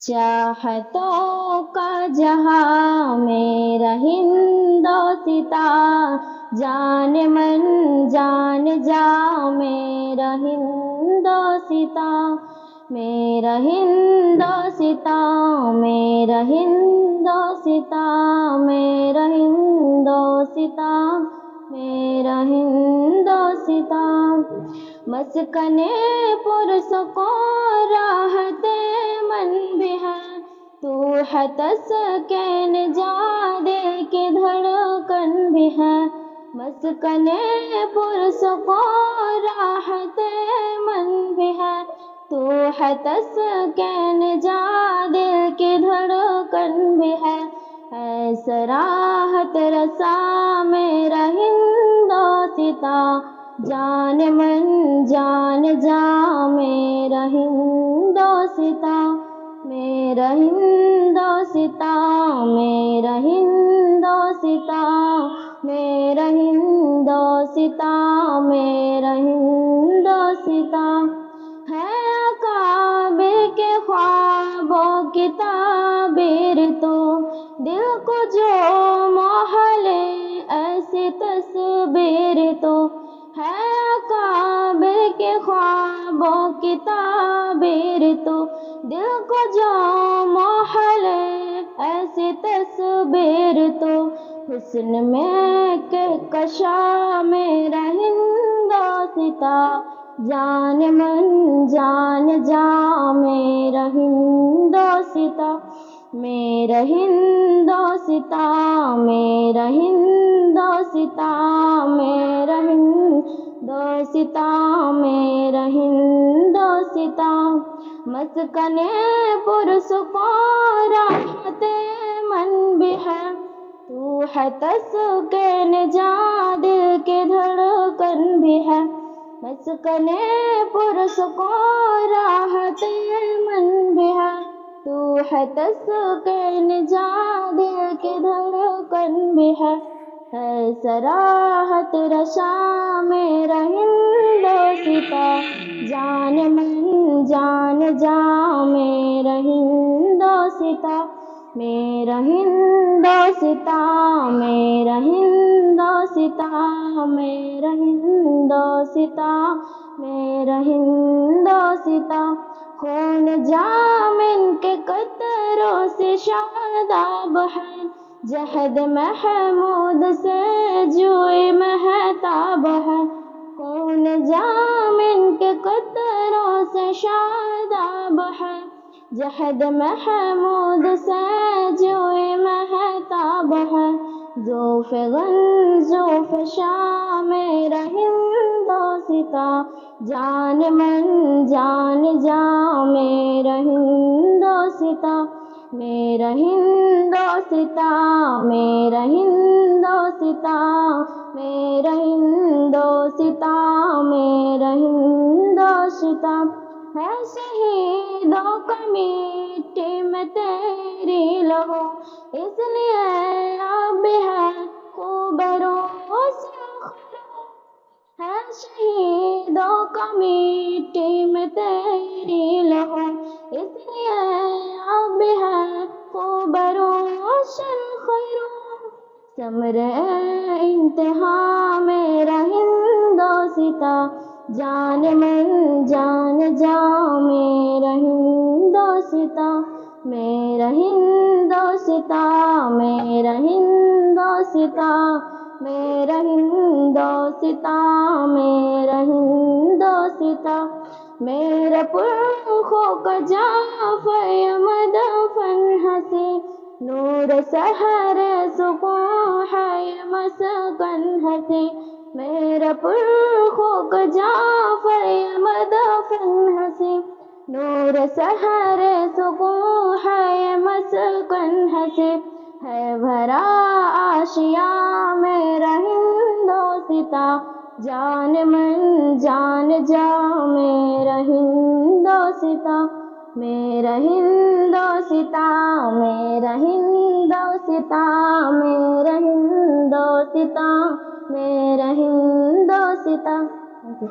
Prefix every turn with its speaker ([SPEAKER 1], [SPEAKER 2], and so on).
[SPEAKER 1] چاہتوں کا جہاں میرا ہندوستاں، جان من جان جا میرا ہندوستاں، میرا ہندوستاں، میرا ہندوستاں، میرا ہندوستاں، میرا ہندوستاں، مسکن پرسکون راحت من بھی ہے، تو ہے تسکین جا دل کی دھڑکن بھی ہے، مسکن پرسکون راحت من بھی ہے، تو ہے تسکین جا دل کی دھڑکن بھی ہے، ایسا راحت رسا میرا ہندوستاں، جان من جان جا میرا ہندوستاں، میرا ہندوستاں، میرا ہندوستاں، میرا ہندوستاں، میرا ہندوستاں، ہے اکابر کے خوابوں کی تعبیر تو، دل کو جو موہ لے ایسی تصویر تو، ہے اکابر کے خوابوں کی تعبیر تو، دل کو جو موہ لے ایسی تصویر تو، حسن میں کہکشا میرا ہندوستاں، جان من جان جا میرا ہندوستاں، میرا ہندوستاں، میرا ہندوستاں، میرا ہندوستاں، میرا ہندوستاں، مسکن پرسکون راحت من بھی ہے، تو ہے تسکین جا دل کی دھڑکن بھی ہے، مسکن پرسکون راحت من بھی ہے، تو ہے تسکین جا دل کی دھڑکن بھی ہے، راحت رسا میرا ہندوستاں، جان من جان جا میرا ہندوستاں، میرا ہندوستاں، میرا ہندوستاں، میرا ہندوستاں، میرا ہندوستاں، خون جامن کے قطروں سے شاداب ہے، جہد محمود سے جوئی مہتاب ہے، خون جامن کے قطروں سے شاداب ہے، جہد محمود سے جوئی مہتاب ہے، زوف غن زوف شاہ میرا ہندوستاں، جان من جان جا میرا ہندوستاں، میرا ہندوستاں، میرا ہندوستاں، میرا ہندوستاں، میرا ہندوستاں، ہے شہیدوں کا مٹی میں تیری لہو، اس لیے اب ہے خوبرو سے خرو، ہے شہیدوں کا مٹی میں تیری لہو، اس لیے اب ہے خوبرو شر خیرو، ثمر انتہا میرا ہندوستاں، جان من جان جا میرا ہندوستاں، میرا ہندوستاں، میرا ہندوستاں، میرا ہندوستاں، میرا ہندوستاں، میرا پرخوک جعفر مدفن ہنسی، نور سحر سکون ہے مسکن ہنسی، میرا پرخوک جعفر مدفن ہنسی، نور سحر سکون ہے مسکن ہنسی، ہے بھرا آشیا میرا ہندوستاں، جان من جان جا میرا ہندوستاں، میرا ہندوستاں، میرا ہندوستاں، میرا ہندوستاں، میرا ہندوستاں،